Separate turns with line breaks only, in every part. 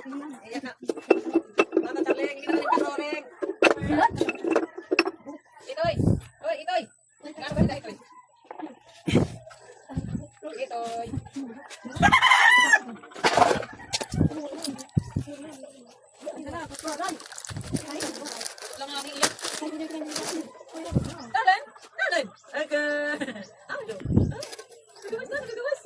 Ayan na. Tata Charling, hindi na rin Charling. Itoy. Oy, itoy. Kano ba ito, itoy? Itoy. Lang ang iyak. Talan? Talan? Aga. Ano? Gawas na, gawas.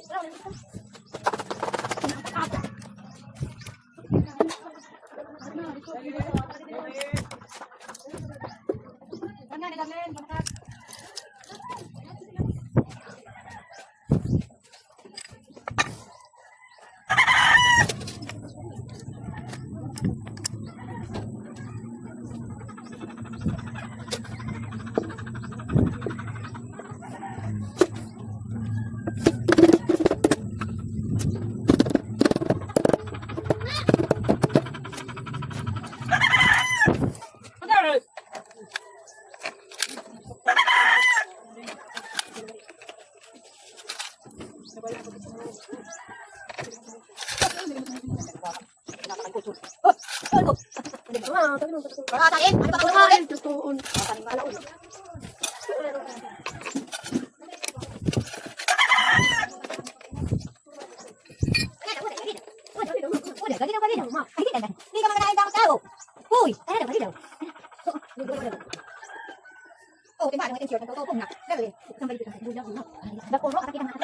Oh, tiba dengan t-shirt atau topong nak. Dali, sampai di sana. Dah korok kaki tangan.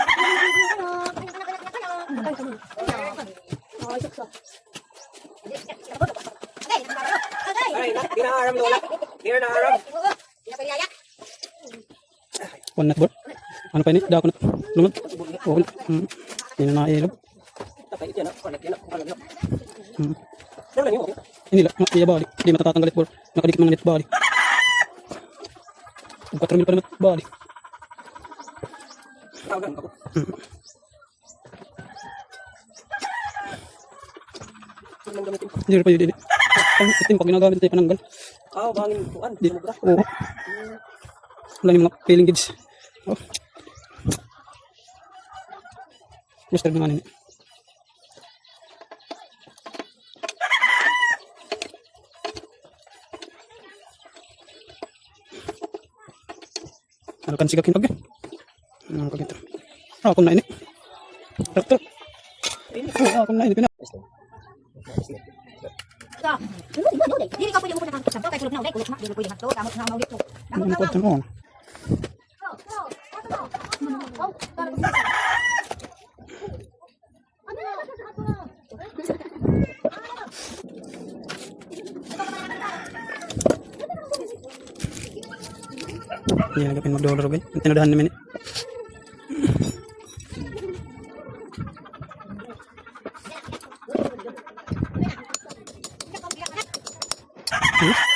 Ay, dinaharam lola. Dinaharam.
One nut board. Ano pa ini? Dako na. Lumag. Oh, ini na ilog. Ini lah, iya balik. Di mata tatanggalit board. Nakadikit mga net balik. 4 mil pa naman balik. Hindi rin pa yun. Itim pag ginagamit tayo pananggal.
Bangin tuan.
Oo. Wala yung mga peeling gauge. Oh. Gusto rin nga nini. Ano kan sigak hinag yan? Ano ka gito? Kung na ini. Traktor. Kung na ini. Pina.
Diri ka pwede mo na kanto kay sulod na ulit ulit na dili pwede kanto tamo na maulit to.
Ano ko tanong? Iya, nagapin mag-dollar guys. Tinudahan namin eh.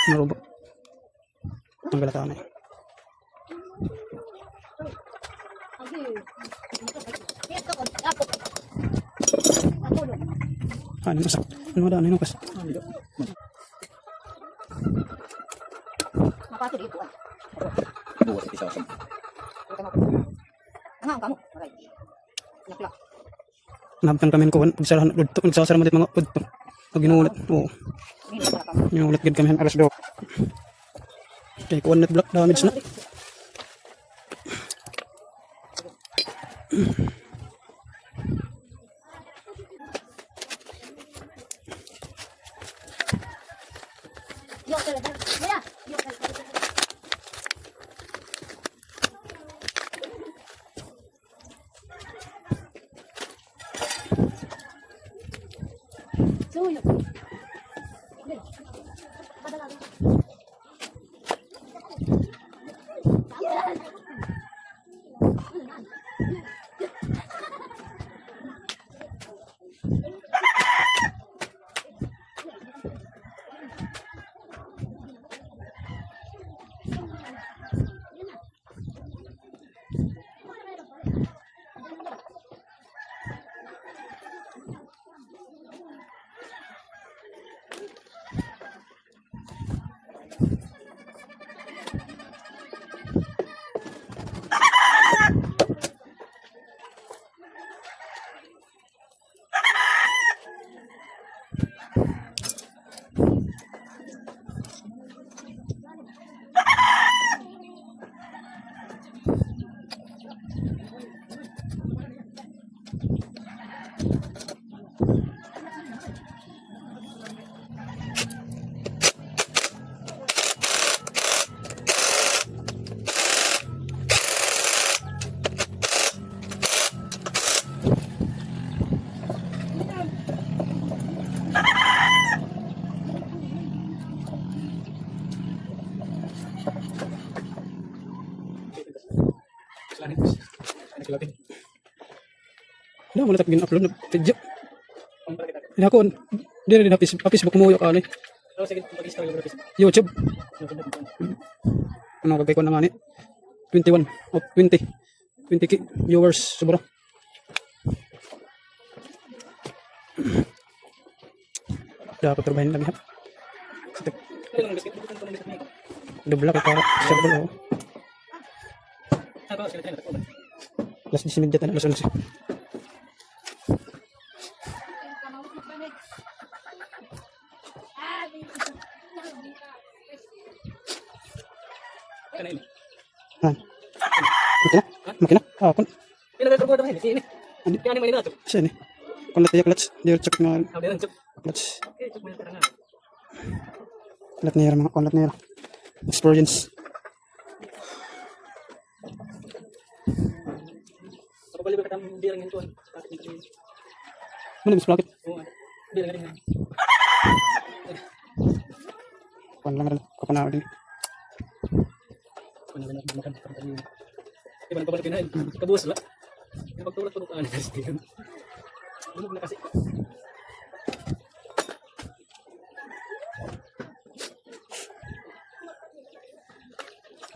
Marubok. Ang galata na eh. Ano masak? Ano madaan? Ano kas?
Mapato dito.
Buwas iti sasam.
Ang kamu. Aray. Nakla.
Nabtan kami ko pagsarahan udto, nagsasara mo dit mga udto. Pag ginulit. Oo. Ginulit gid kami alas do. Okay, kuan net block damage na. Wala mo na tapos gin-upload na video. Hindi ako, hindi na Facebook mo yung ano eh. YouTube. Ano kagay ko na nga ni? 21 o 20 viewers sobra. Dapat trabahin lagi ha. Dubla kay para sabol ako. Alas 10 na alas 11. Han. Makina. Ah, kun. Siya ni. Kun latya clutch. Dia cek nga clutch. Lat niya mga kunlat niya. Experience. Mana mis plakit? Kun lang rin. Kapanaw din.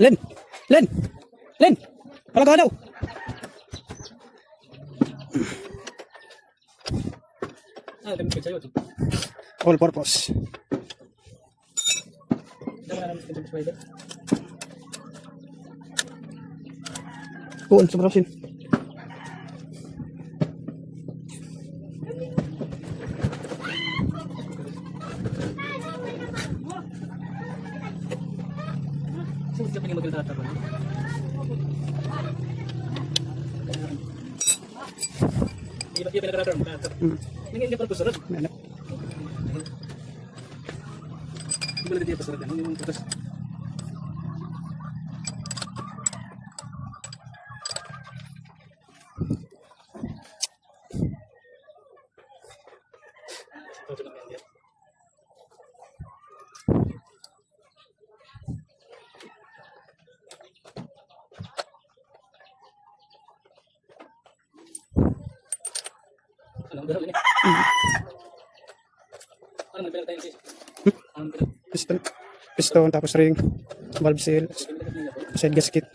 Len! Len! Len! Palaga daw! All purpose. Kuon sa brasin. Piston. Piston tapos ring. Valve seal. Side gasket.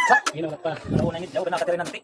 Sa, ginawa pa. Nauna nit, daw na nakatira nanti.